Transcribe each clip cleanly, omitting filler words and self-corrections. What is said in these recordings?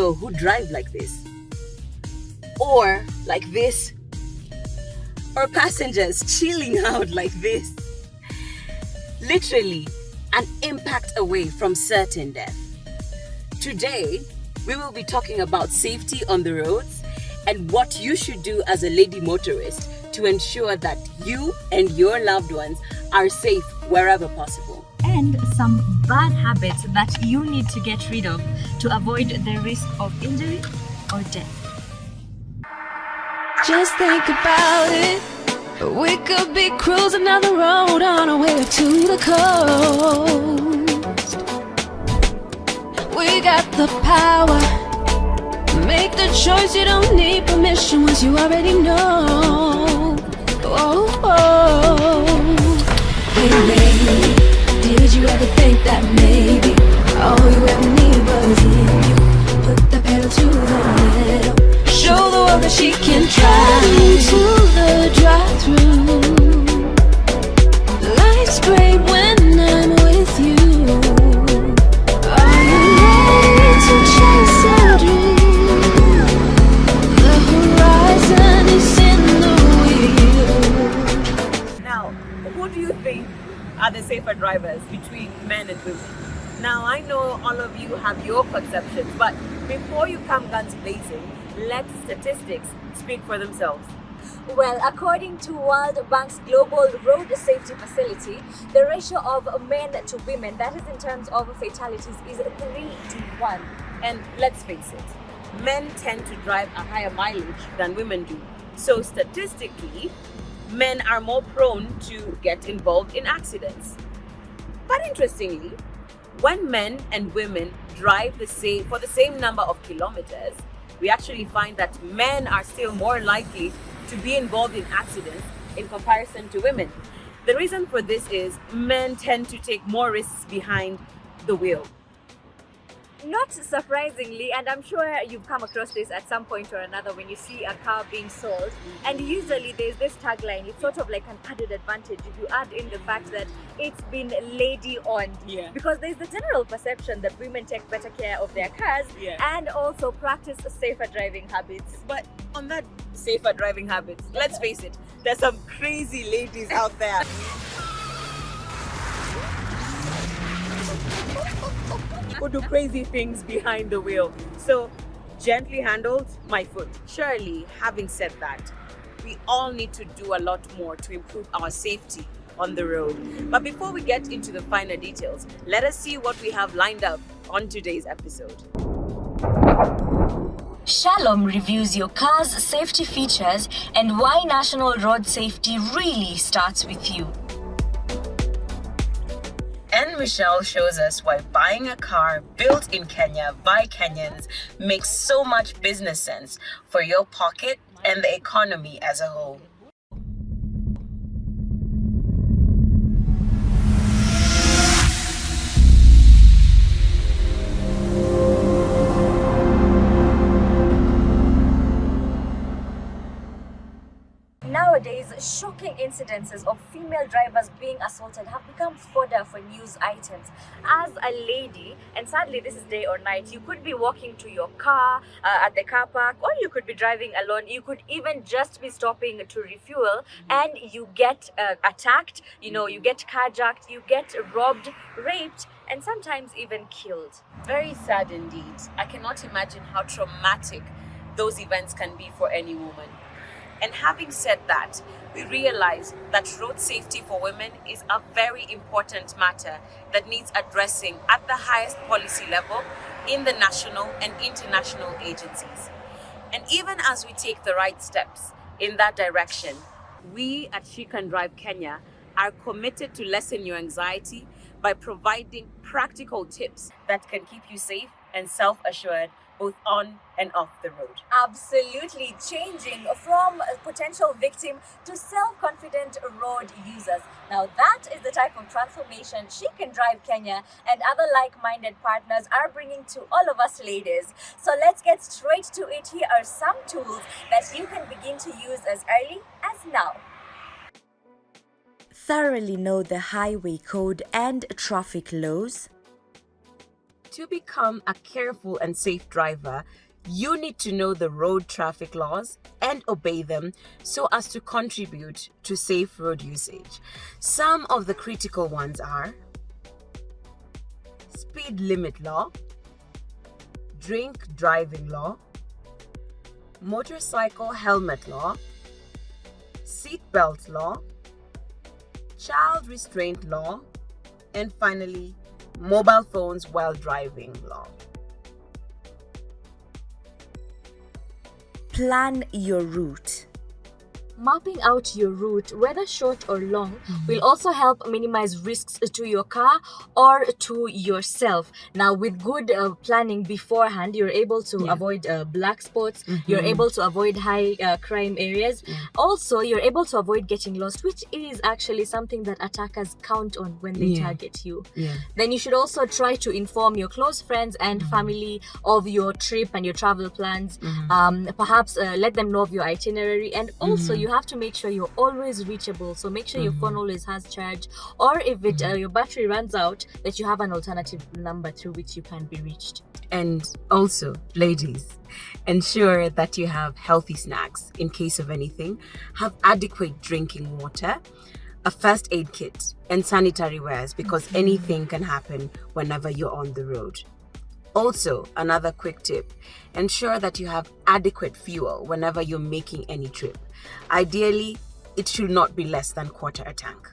know who drive like this, or like this, or passengers chilling out like this. Literally an impact away from certain death. Today, we will be talking about safety on the roads and what you should do as a lady motorist to ensure that you and your loved ones are safe wherever possible. And some bad habits that you need to get rid of to avoid the risk of injury or death. Just think about it. We could be cruising down the road on our way to the coast. We got the power. Make the choice, you don't need permission once you already know. Oh, oh. Hey lady, did you ever think that maybe all you ever need was in you? Put the pedal to the metal, show the world that she can drive to the drive-thru. Life's great when I'm with you. Are you ready to chase a dream? The horizon is in the wheel. Now, who do you think are the safer drivers between men and women? Now, I know all of you have your conceptions, but before you come guns blazing, let statistics speak for themselves. Well, according to World Bank's Global Road Safety Facility, the ratio of men to women, that is in terms of fatalities, is 3 to 1. And let's face it, men tend to drive a higher mileage than women do. So statistically, men are more prone to get involved in accidents. But interestingly, when men and women drive for the same number of kilometers, we actually find that men are still more likely to be involved in accidents in comparison to women. The reason for this is men tend to take more risks behind the wheel. Not surprisingly, and I'm sure you've come across this at some point or another when you see a car being sold, and usually there's this tagline. It's sort of like an added advantage if you add in the fact that it's been lady owned. Yeah. Because there's the general perception that women take better care of their cars and also practice safer driving habits. But on that safer driving habits, let's face it, there's some crazy ladies out there. Who do crazy things behind the wheel. So, gently handled, my foot. Surely, having said that, we all need to do a lot more to improve our safety on the road. But before we get into the finer details, let us see what we have lined up on today's episode. Shalom reviews your car's safety features and why national road safety really starts with you. And Michelle shows us why buying a car built in Kenya by Kenyans makes so much business sense for your pocket and the economy as a whole. Nowadays, shocking incidences of female drivers being assaulted have become fodder for news items. As a lady, and sadly this is day or night, you could be walking to your car at the car park, or you could be driving alone. You could even just be stopping to refuel, and you get attacked, you get carjacked, you get robbed, raped, and sometimes even killed. Very sad indeed. I cannot imagine how traumatic those events can be for any woman. And having said that, we realize that road safety for women is a very important matter that needs addressing at the highest policy level in the national and international agencies. And even as we take the right steps in that direction, we at She Can Drive Kenya are committed to lessen your anxiety by providing practical tips that can keep you safe and self-assured both on and off the road. Absolutely, changing from a potential victim to self-confident road users. Now that is the type of transformation She Can Drive Kenya and other like-minded partners are bringing to all of us ladies. So let's get straight to it. Here are some tools that you can begin to use as early as now. Thoroughly know the highway code and traffic laws. to become a careful and safe driver, you need to know the road traffic laws and obey them so as to contribute to safe road usage. Some of the critical ones are speed limit law, drink driving law, motorcycle helmet law, seatbelt law, child restraint law, and finally, mobile phones while driving law. Plan your route. Mapping out your route, whether short or long, will also help minimize risks to your car or to yourself. Now, with good planning beforehand, you're able to avoid black spots, you're able to avoid high crime areas. Also, you're able to avoid getting lost, which is actually something that attackers count on when they target you. Then you should also try to inform your close friends and family of your trip and your travel plans. Perhaps let them know of your itinerary, and also you have to make sure you're always reachable. So make sure your phone always has charge, or if your battery runs out, that you have an alternative number through which you can be reached. And also, ladies, ensure that you have healthy snacks in case of anything, have adequate drinking water, a first aid kit, and sanitary wares, because anything can happen whenever you're on the road. Also, another quick tip, ensure that you have adequate fuel whenever you're making any trip. Ideally, it should not be less than quarter a tank.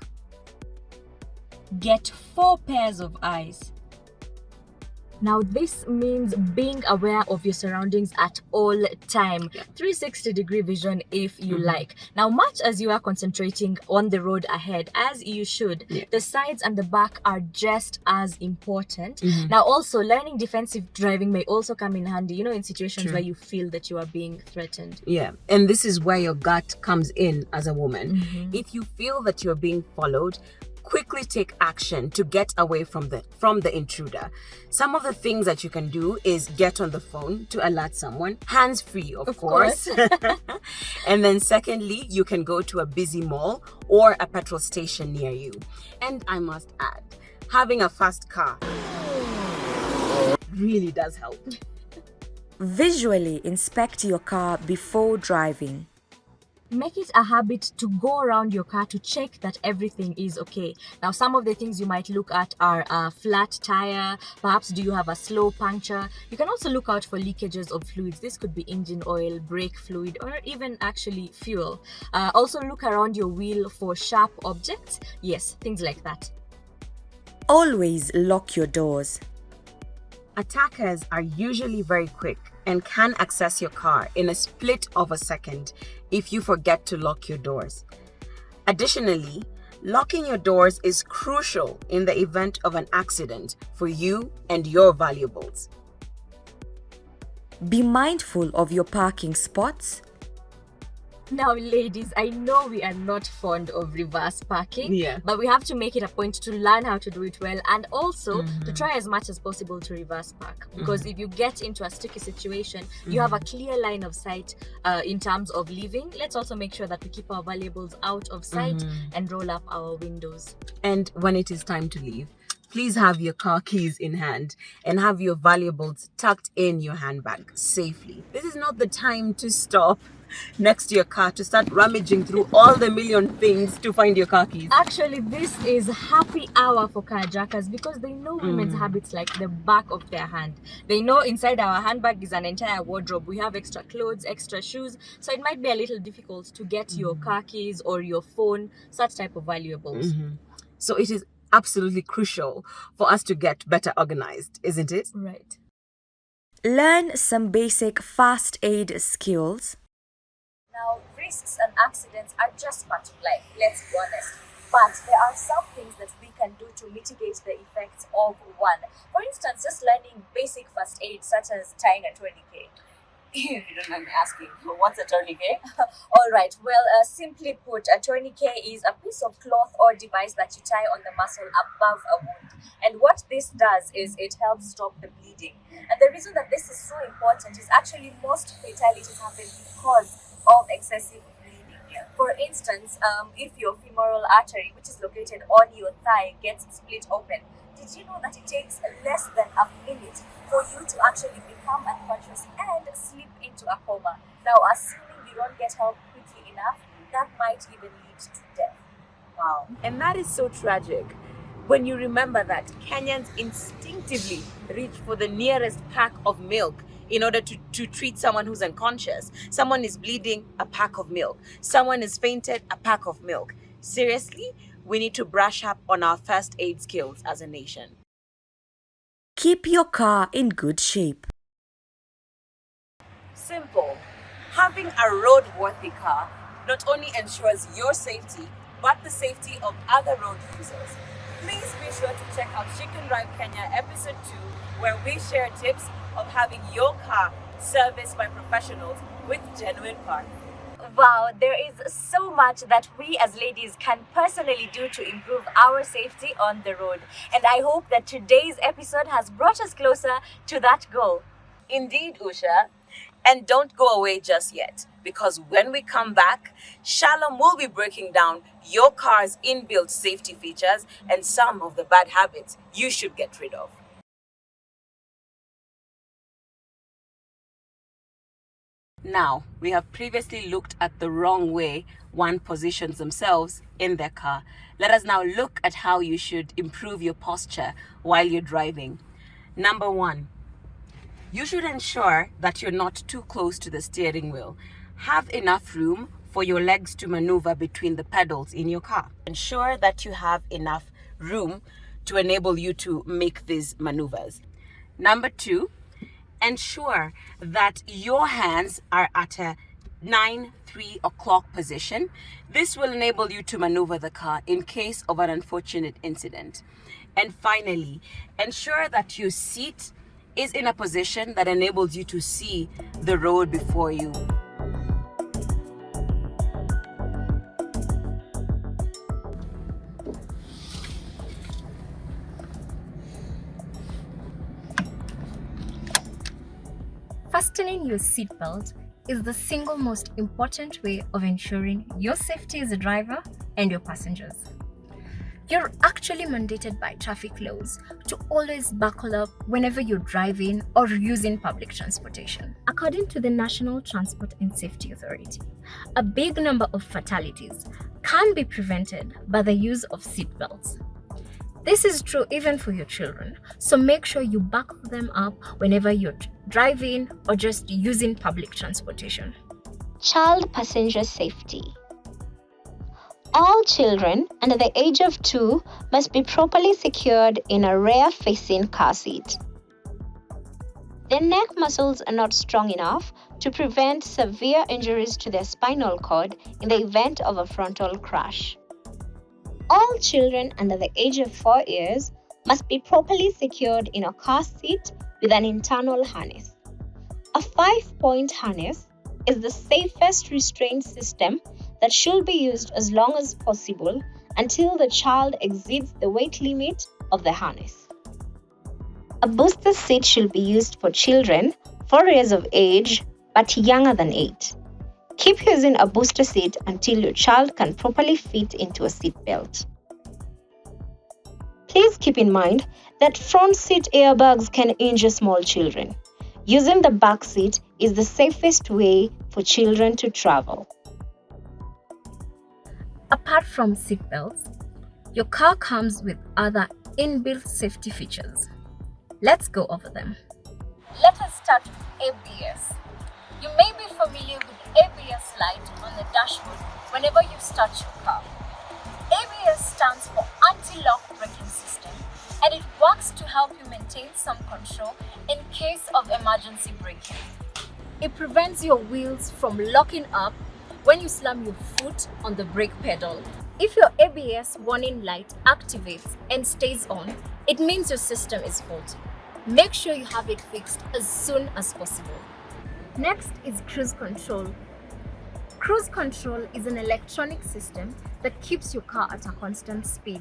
Get 4 pairs of eyes. Now, this means being aware of your surroundings at all time. 360-degree vision if you like. Now, much as you are concentrating on the road ahead, as you should, the sides and the back are just as important. Now, also, learning defensive driving may also come in handy, in situations where you feel that you are being threatened. And this is where your gut comes in as a woman. If you feel that you're being followed, quickly take action to get away from the intruder. Some of the things that you can do is get on the phone to alert someone, hands-free of course. And then secondly, you can go to a busy mall or a petrol station near you. And I must add, having a fast car really does help. Visually inspect your car before driving. Make it a habit to go around your car to check that everything is okay. Now, some of the things you might look at are a flat tire, perhaps do you have a slow puncture. You can also look out for leakages of fluids. This could be engine oil, brake fluid, or even actually fuel. Also look around your wheel for sharp objects. Yes, things like that. Always lock your doors. Attackers are usually very quick and can access your car in a split of a second if you forget to lock your doors. Additionally, locking your doors is crucial in the event of an accident for you and your valuables. Be mindful of your parking spots. Now, ladies, I know we are not fond of reverse parking, but we have to make it a point to learn how to do it well, and also to try as much as possible to reverse park. Because if you get into a sticky situation, you have a clear line of sight in terms of leaving. Let's also make sure that we keep our valuables out of sight and roll up our windows. And when it is time to leave, please have your car keys in hand and have your valuables tucked in your handbag safely. This is not the time to stop next to your car to start rummaging through all the million things to find your car keys. Actually, this is happy hour for carjackers because they know women's habits like the back of their hand. They know inside our handbag is an entire wardrobe. We have extra clothes, extra shoes, so it might be a little difficult to get your car keys or your phone, such type of valuables. So it is absolutely crucial for us to get better organized, isn't it? Right. Learn some basic first aid skills. Now, risks and accidents are just part of life, let's be honest. But there are some things that we can do to mitigate the effects of one. For instance, just learning basic first aid, such as tying a tourniquet. If you don't mind me asking, what's a tourniquet? All right, well, simply put, a tourniquet is a piece of cloth or device that you tie on the muscle above a wound. And what this does is it helps stop the bleeding. And the reason that this is so important is actually most fatalities happen because of excessive bleeding. For instance, if your femoral artery, which is located on your thigh, gets split open, do did you know that it takes less than a minute for you to actually become unconscious and slip into a coma? Now, assuming you don't get help quickly enough, that might even lead to death. Wow. And that is so tragic when you remember that Kenyans instinctively reach for the nearest pack of milk in order to treat someone who's unconscious. Someone is bleeding, a pack of milk. Someone is fainted, a pack of milk. Seriously, we need to brush up on our first aid skills as a nation. Keep your car in good shape. Simple. Having a roadworthy car not only ensures your safety, but the safety of other road users. Please be sure to check out She Can Drive Kenya episode 2, where we share tips of having your car serviced by professionals with genuine parts. Wow, there is so much that we as ladies can personally do to improve our safety on the road. And I hope that today's episode has brought us closer to that goal. Indeed, Usha. And don't go away just yet, because when we come back, Shalom will be breaking down your car's inbuilt safety features and some of the bad habits you should get rid of. Now, we have previously looked at the wrong way one positions themselves in their car. Let us now look at how you should improve your posture while you're driving. Number 1. You should ensure that you're not too close to the steering wheel. Have enough room for your legs to maneuver between the pedals in your car. Ensure that you have enough room to enable you to make these maneuvers. Number 2, ensure that your hands are at a 9-3 o'clock position. This will enable you to maneuver the car in case of an unfortunate incident. And finally, ensure that your seat is in a position that enables you to see the road before you. Fastening your seatbelt is the single most important way of ensuring your safety as a driver and your passengers. You're actually mandated by traffic laws to always buckle up whenever you're driving or using public transportation. According to the National Transport and Safety Authority, a big number of fatalities can be prevented by the use of seatbelts. This is true even for your children, so make sure you buckle them up whenever you're driving or just using public transportation. Child passenger safety. All children under the age of 2 must be properly secured in a rear-facing car seat. Their neck muscles are not strong enough to prevent severe injuries to their spinal cord in the event of a frontal crash. All children under the age of 4 years must be properly secured in a car seat with an internal harness. A 5-point harness is the safest restraint system that should be used as long as possible until the child exceeds the weight limit of the harness. A booster seat should be used for children 4 years of age but younger than 8. Keep using a booster seat until your child can properly fit into a seat belt. Please keep in mind that front seat airbags can injure small children. Using the back seat is the safest way for children to travel. Apart from seatbelts, your car comes with other inbuilt safety features. Let's go over them. Let us start with ABS. You may be familiar with the ABS light on the dashboard whenever you start your car. ABS stands for anti-lock braking system, and it works to help you maintain some control in case of emergency braking. It prevents your wheels from locking up when you slam your foot on the brake pedal. If your ABS warning light activates and stays on, it means your system is faulty. Make sure you have it fixed as soon as possible. Next is cruise control. Cruise control is an electronic system that keeps your car at a constant speed.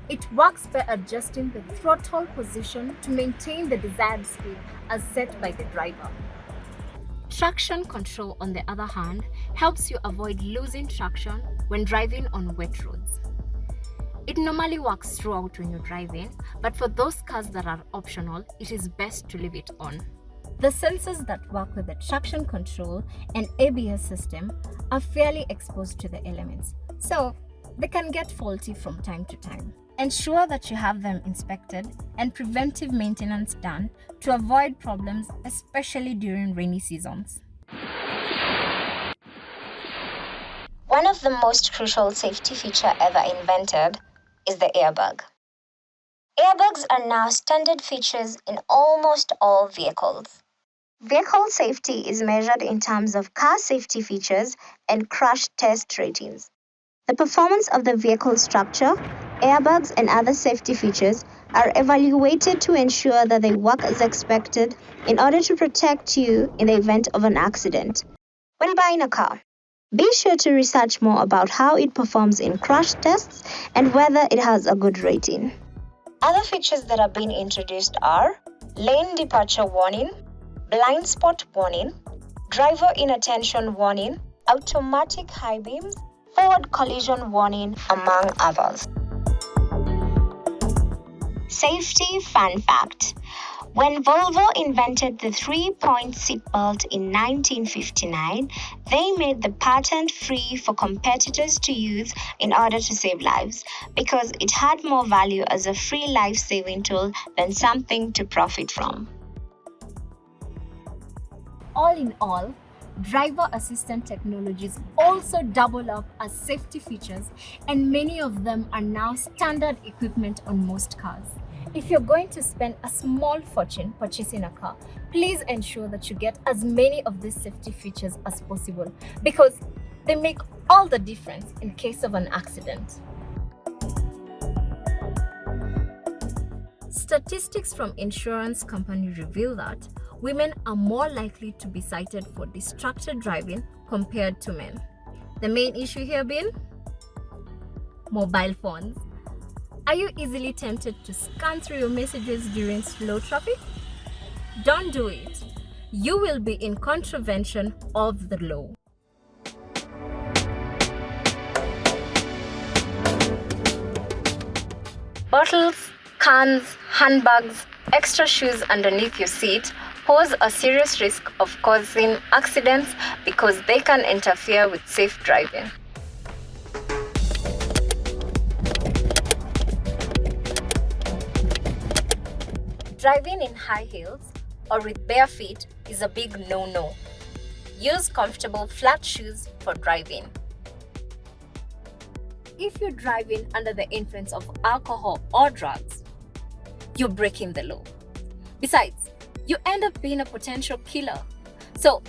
It works by adjusting the throttle position to maintain the desired speed as set by the driver. Traction control, on the other hand, helps you avoid losing traction when driving on wet roads. It normally works throughout when you're driving, but for those cars that are optional, it is best to leave it on. The sensors that work with the traction control and ABS system are fairly exposed to the elements, so they can get faulty from time to time. Ensure that you have them inspected and preventive maintenance done to avoid problems, especially during rainy seasons. One of the most crucial safety feature ever invented is the airbag. Airbags are now standard features in almost all vehicles. Vehicle safety is measured in terms of car safety features and crash test ratings. The performance of the vehicle structure, airbags, and other safety features are evaluated to ensure that they work as expected in order to protect you in the event of an accident. When buying a car, be sure to research more about how it performs in crash tests and whether it has a good rating. Other features that are being introduced are lane departure warning, blind spot warning, driver inattention warning, automatic high beams, forward collision warning, among others. Safety fun fact. When Volvo invented the 3-point seatbelt in 1959, they made the patent free for competitors to use in order to save lives because it had more value as a free life-saving tool than something to profit from. All in all, driver assistant technologies also double up as safety features, and many of them are now standard equipment on most cars. If you're going to spend a small fortune purchasing a car, please ensure that you get as many of these safety features as possible because they make all the difference in case of an accident. Statistics from insurance companies reveal that women are more likely to be cited for distracted driving compared to men. The main issue here being mobile phones. Are you easily tempted to scan through your messages during slow traffic? Don't do it. You will be in contravention of the law. Bottles, cans, handbags, extra shoes underneath your seat pose a serious risk of causing accidents because they can interfere with safe driving. Driving in high heels or with bare feet is a big no-no. Use comfortable flat shoes for driving. If you're driving under the influence of alcohol or drugs, you're breaking the law. Besides, you end up being a potential killer. So,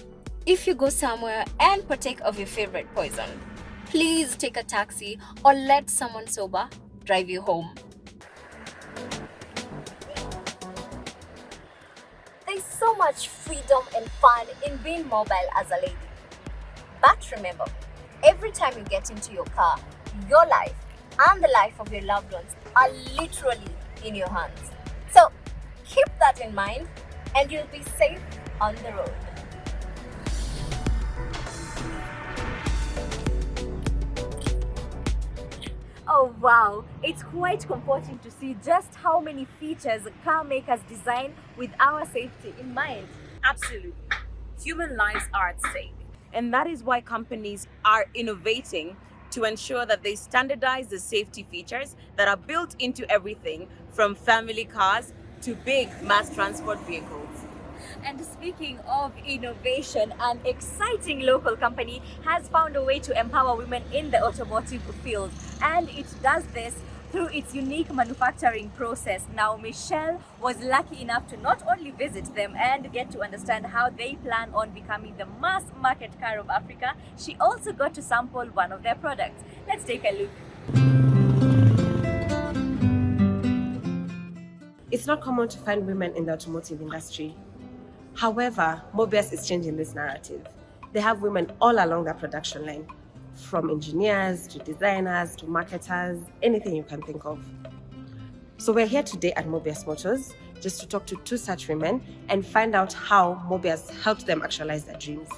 if you go somewhere and partake of your favorite poison, please take a taxi or let someone sober drive you home. There's so much freedom and fun in being mobile as a lady. But remember, every time you get into your car, your life and the life of your loved ones are literally in your hands. So keep that in mind and you'll be safe on the road. Oh wow, it's quite comforting to see just how many features car makers design with our safety in mind. Absolutely. Human lives are at stake. And that is why companies are innovating to ensure that they standardize the safety features that are built into everything from family cars to big mass transport vehicles. And speaking of innovation, an exciting local company has found a way to empower women in the automotive field, and it does this through its unique manufacturing process. Now, Michelle was lucky enough to not only visit them and get to understand how they plan on becoming the mass market car of Africa, she also got to sample one of their products. Let's take a look. It's not common to find women in the automotive industry. However, Mobius is changing this narrative. They have women all along their production line, from engineers to designers to marketers, anything you can think of. So we're here today at Mobius Motors just to talk to two such women and find out how Mobius helped them actualize their dreams.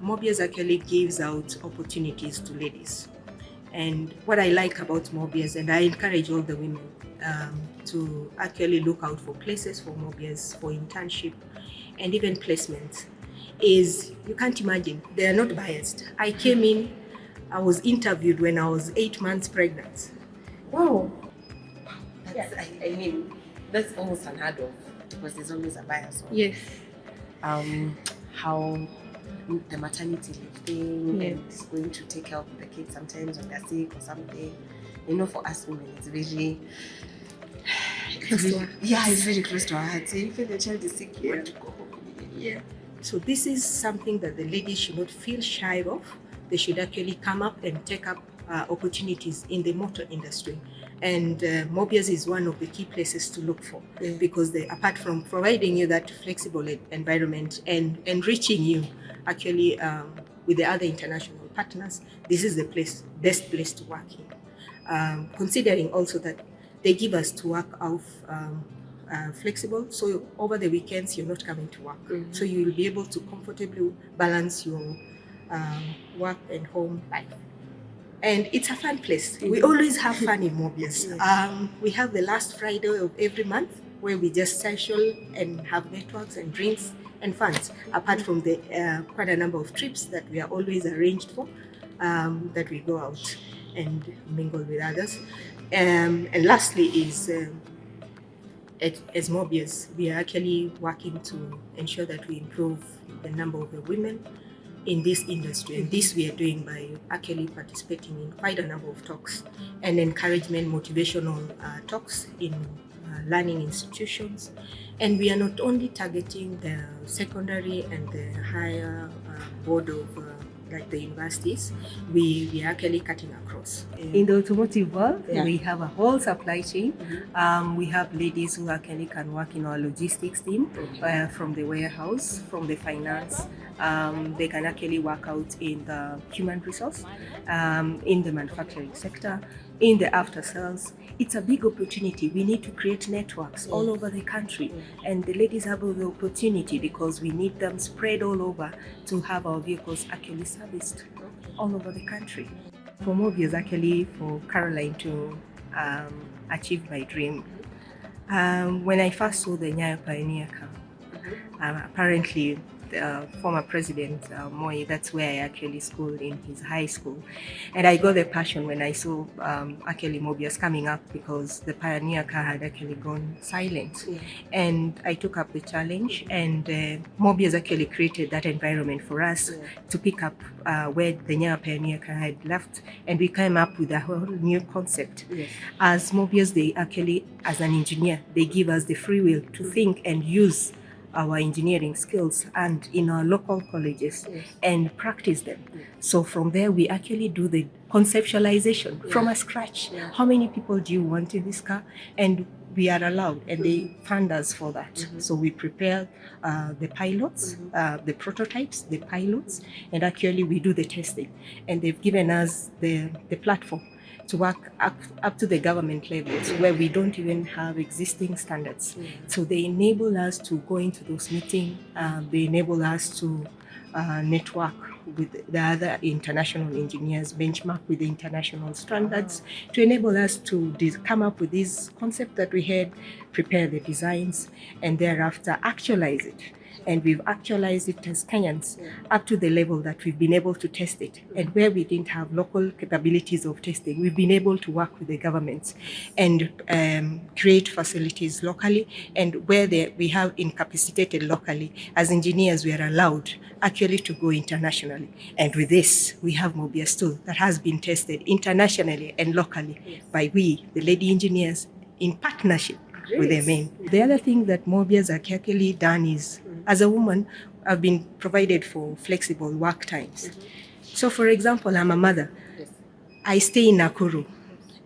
Mobius actually gives out opportunities to ladies. And what I like about Mobius, and I encourage all the women to actually look out for places for Mobius, for internship, and even placement, is you can't imagine, they are not biased. I came in, I was interviewed when I was 8 months pregnant. Wow. That's, I mean, that's almost unheard of because there's always a bias on Yes. how the maternity leave thing Yeah. and is going to take care of the kids sometimes when they're sick or something. You know, for us women, it's really, it's very close to our heart. So if the child is sick, you want to go home immediately. Yeah. So this is something that the ladies should not feel shy of. They should actually come up and take up opportunities in the motor industry. And Mobius is one of the key places to look for because they, apart from providing you that flexible environment and enriching you actually with the other international partners, this is the best place to work in. Considering also that they give us to work off flexible, so over the weekends you're not coming to work. Mm-hmm. So you will be able to comfortably balance your work and home life. And it's a fun place. We always have fun in Mobius. We have the last Friday of every month where we just social and have networks and drinks and fun. Apart from the quite a number of trips that we are always arranged for, that we go out and mingle with others. And lastly is, as Mobius, we are actually working to ensure that we improve the number of the women in this industry. And this we are doing by actually participating in quite a number of talks and encouragement, motivational talks in learning institutions. And we are not only targeting the secondary and the higher board of like the universities, we are actually cutting across. In the automotive world, we have a whole supply chain. We have ladies who actually can work in our logistics team, from the warehouse, from the finance. They can actually work out in the human resource, in the manufacturing sector, in the after sales. It's a big opportunity. We need to create networks all over the country, and the ladies have the opportunity because we need them spread all over to have our vehicles actually serviced all over the country. For Mobius, actually, for Caroline to achieve my dream, when I first saw the Nyayo Pioneer car, apparently the former president Moi, that's where I actually schooled in his high school, and I got the passion when I saw actually Mobius coming up because the Pioneer car had actually gone silent, and I took up the challenge, and Mobius actually created that environment for us to pick up where the Nyayo Pioneer car had left, and we came up with a whole new concept. As Mobius, they actually, as an engineer, they give us the free will to think and use our engineering skills and in our local colleges and practice them. So from there, we actually do the conceptualization from a scratch. How many people do you want in this car? And we are allowed, and they fund us for that. So we prepare the pilots, the prototypes, the pilots, and actually we do the testing. And they've given us the platform to work up to the government levels where we don't even have existing standards. So they enable us to go into those meetings, they enable us to network with the other international engineers, benchmark with the international standards, to enable us to come up with this concept that we had, prepare the designs, and thereafter actualize it. And we've actualized it as Kenyans up to the level that we've been able to test it. And where we didn't have local capabilities of testing, we've been able to work with the governments and create facilities locally. And where we have incapacitated locally, as engineers, we are allowed actually to go internationally. And with this, we have Mobius too, that has been tested internationally and locally by we, the lady engineers, in partnership with the men. The other thing that Mobius has actually done is, as a woman, I've been provided for flexible work times. So, for example, I'm a mother. I stay in Nakuru.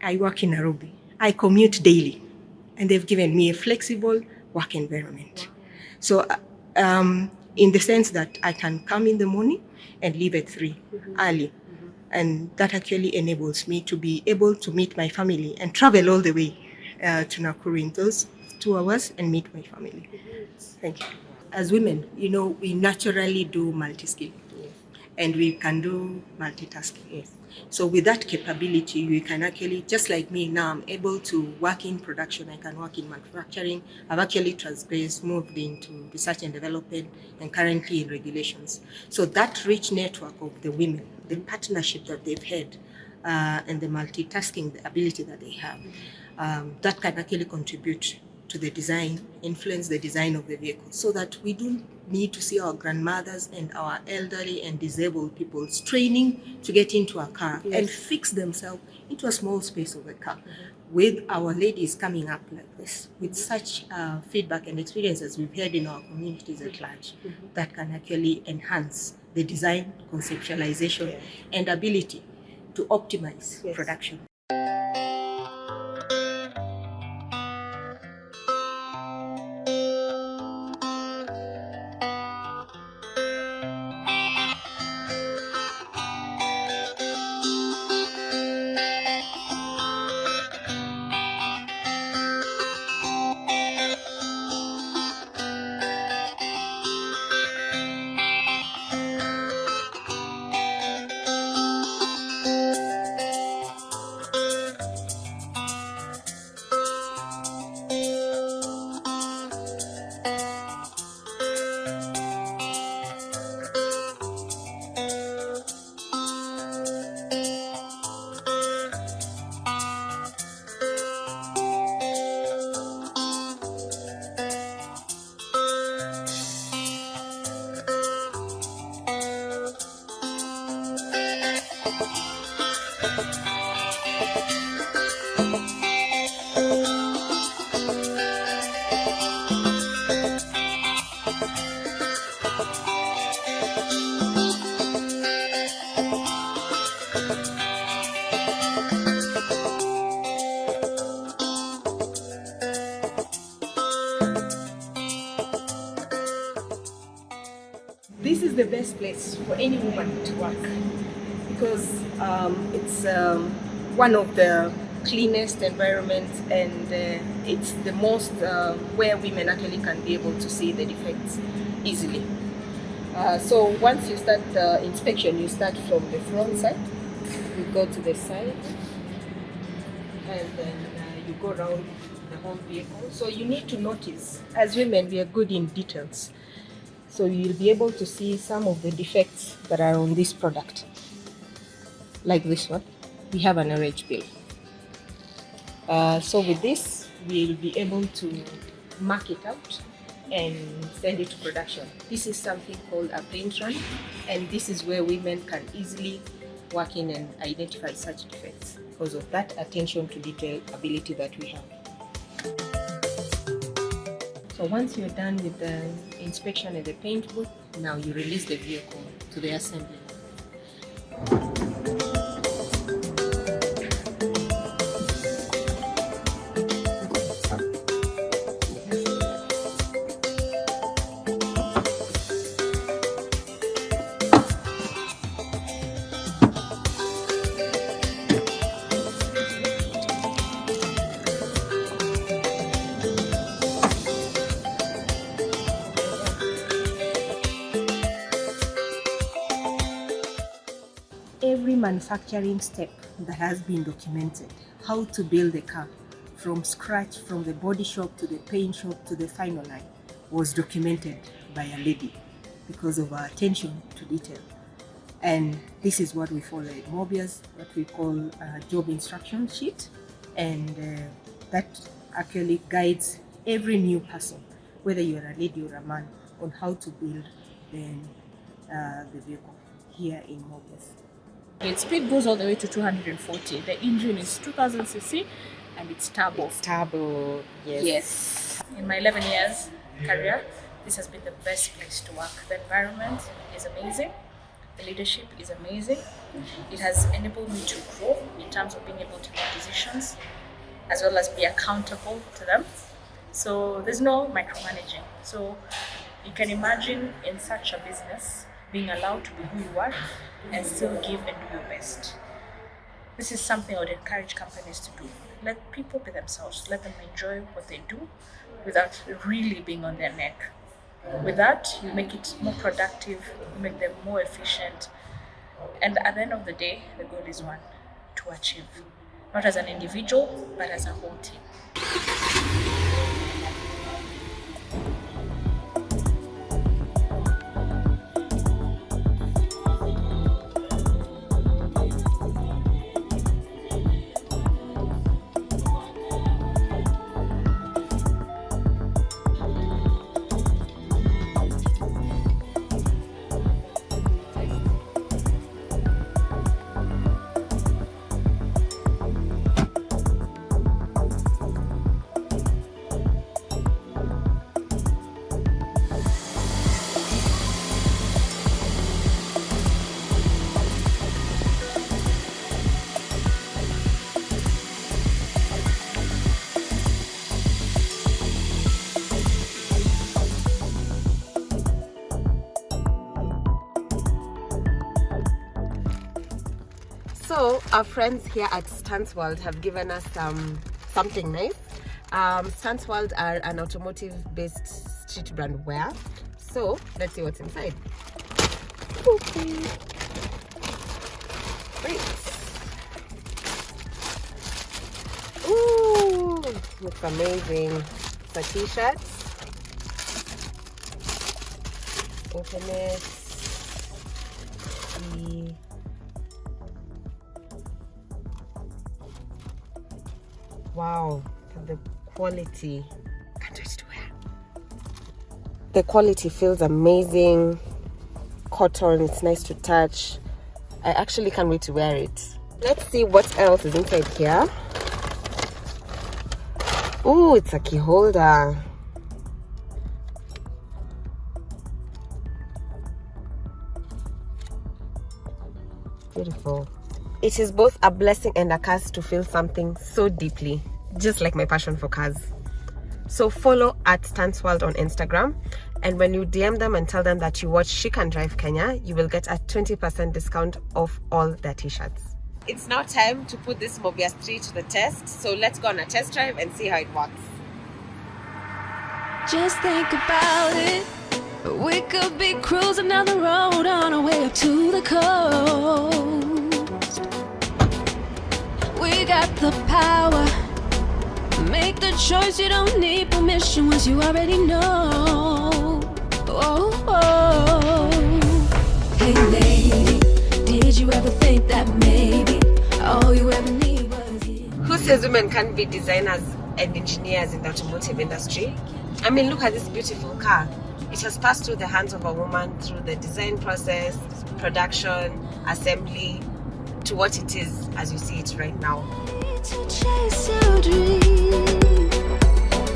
I work in Nairobi. I commute daily, and they've given me a flexible work environment. So, in the sense that I can come in the morning and leave at 3 early. And that actually enables me to be able to meet my family and travel all the way to Nakuru in those 2 hours and meet my family. Thank you. As women, we naturally do multi-skill. And we can do multitasking. So with that capability, we can actually, just like me now, I'm able to work in production, I can work in manufacturing. I've actually transgressed, moved into research and development, and currently in regulations. So that rich network of the women, the partnership that they've had, and the multitasking, the ability that they have, that can actually contribute to the design, influence the design of the vehicle, so that we don't need to see our grandmothers and our elderly and disabled people straining to get into a car and fix themselves into a small space of the car. With our ladies coming up like this, with such feedback and experiences we've had in our communities at large, that can actually enhance the design, conceptualization, and ability to optimize production. This is the best place for any woman to work, because it's one of the cleanest environments, and it's the most where women actually can be able to see the defects easily. So once you start the inspection, you start from the front side, you go to the side, and then you go around the whole vehicle. So you need to notice, as women, we are good in details. So you'll be able to see some of the defects that are on this product. Like this one, we have an orange bill. So with this, we'll be able to mark it out and send it to production. This is something called a paint run, and this is where women can easily work in and identify such defects because of that attention to detail ability that we have. So once you're done with the inspection at the paint booth, now you release the vehicle to the assembly. Every manufacturing step that has been documented, how to build a car from scratch, from the body shop to the paint shop to the final line, was documented by a lady because of our attention to detail. And this is what we follow at Mobius, what we call a job instruction sheet, and that actually guides every new person, whether you're a lady or a man, on how to build the vehicle here in Mobius. Its speed goes all the way to 240. The engine is 2000 cc and it's turbo. Turbo, yes. Yes. In my 11 years career, this has been the best place to work. The environment is amazing. The leadership is amazing. It has enabled me to grow in terms of being able to make decisions as well as be accountable to them. So there's no micromanaging. So you can imagine in such a business being allowed to be who you are and still give and do your best. This is something I would encourage companies to do. Let people be themselves. Let them enjoy what they do without really being on their neck. With that, you make it more productive, you make them more efficient, and at the end of the day, the goal is one, to achieve. Not as an individual, but as a whole team. So our friends here at Stance World have given us something nice. Stance World are an automotive-based street brand wear. So let's see what's inside. Great. Ooh, looks amazing. It's a t-shirt. Open it. See. Wow, the quality. Can't wait to wear. The quality feels amazing. Cotton, it's nice to touch. I actually can't wait to wear it. Let's see what else is inside here. Ooh, it's a key holder. Beautiful. It is both a blessing and a curse to feel something so deeply, just like my passion for cars. So follow at Stance World on Instagram, and when you DM them and tell them that you watch She Can Drive Kenya, you will get a 20% discount off all their t-shirts. It's now time to put this Mobius 3 to the test, so let's go on a test drive and see how it works. Just think about it. We could be cruising down the road on our way up to the coast. We got the power. Make the choice, you don't need permission once you already know. Oh, oh. Hey lady, did you ever think that maybe all you ever need was you? Who says women can't be designers and engineers in the automotive industry? I mean, look at this beautiful car. It has passed through the hands of a woman through the design process, production, assembly, to what it is as you see it right now. To chase your dream,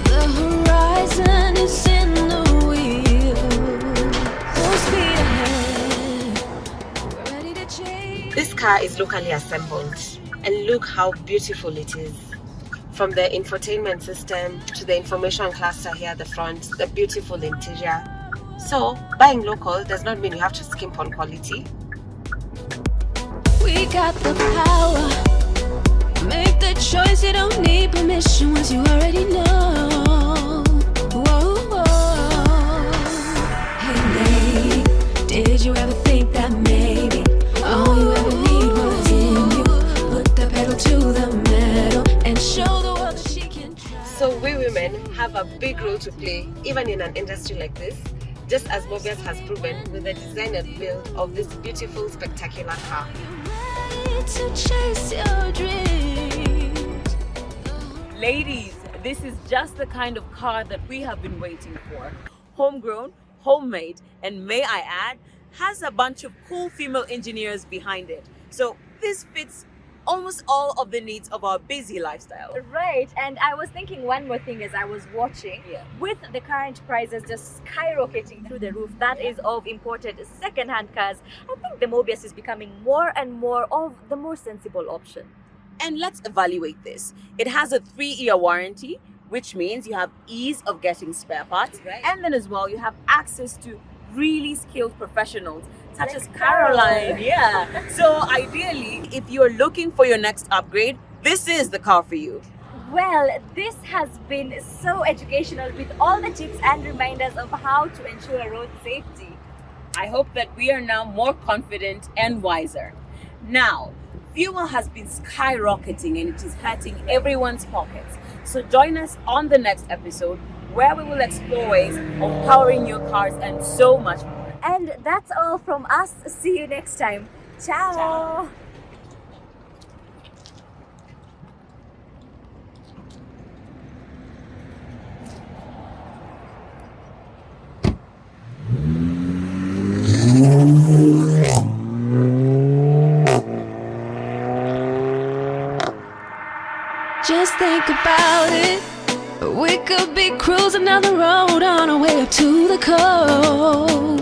the horizon is in the wheel. Full speed ahead, we're ready to chase. This car is locally assembled, and look how beautiful it is. From the infotainment system to the information cluster here at the front, the beautiful interior. So buying local does not mean you have to skimp on quality. We got the power. Make the choice, you don't need permission once you already know. Whoa, whoa. Hey lady, did you ever think that maybe all you ever need was in you? Put the pedal to the metal and show the world that she can drive. So we women have a big role to play, even in an industry like this, just as Mobius has proven with the design and build of this beautiful, spectacular car. To chase your dreams. Ladies, this is just the kind of car that we have been waiting for. Homegrown, homemade, and may I add, has a bunch of cool female engineers behind it. So this fits almost all of the needs of our busy lifestyle. Right, and I was thinking one more thing as I was watching. With the current prices just skyrocketing through the roof, that is of imported second-hand cars, I think the Mobius is becoming more and more of the more sensible option. And let's evaluate this. It has a 3-year warranty, which means you have ease of getting spare parts. And then as well, you have access to really skilled professionals such as Caroline. So ideally, if you're looking for your next upgrade, this is the car for you. Well, this has been so educational with all the tips and reminders of how to ensure road safety. I hope that we are now more confident and wiser. Now, fuel has been skyrocketing and it is hurting everyone's pockets. So join us on the next episode where we will explore ways of powering your cars and so much more. And that's all from us. See you next time. Ciao. Just think about it. We could be cruising down the road on our way up to the coast.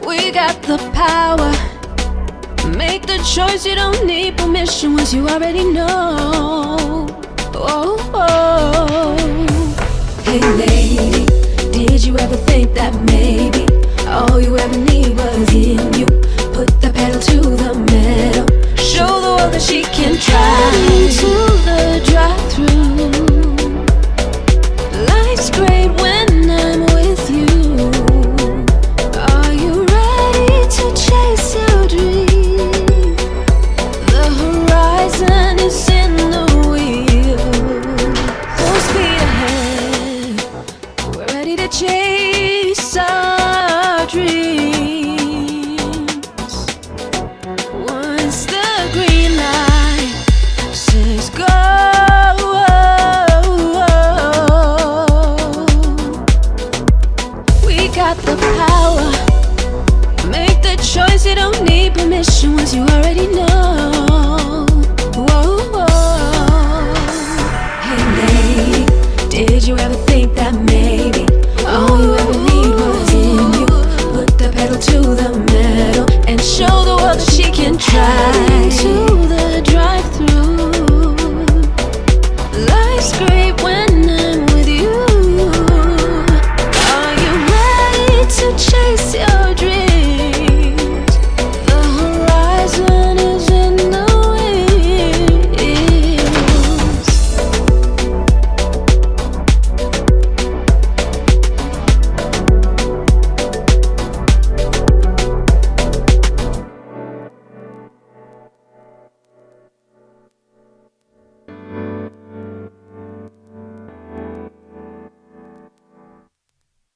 We got the power. Make the choice, you don't need permission once you already know. Oh, oh. Hey lady, did you ever think that maybe all you ever need was in you? Put the pedal to the metal. Show the world that she can drive to the drive-thru. Life's great when I'm with you. Are you ready to chase your dream? The horizon is in the wheel. Full speed ahead. We're ready to chase our dreams. Once the green light says go, we got the power. Make the choice, you don't need permission once you already know. Whoa, whoa. Hey lady, did you ever think that maybe all you ever need was in you? Put the pedal to the metal and show the world that she can drive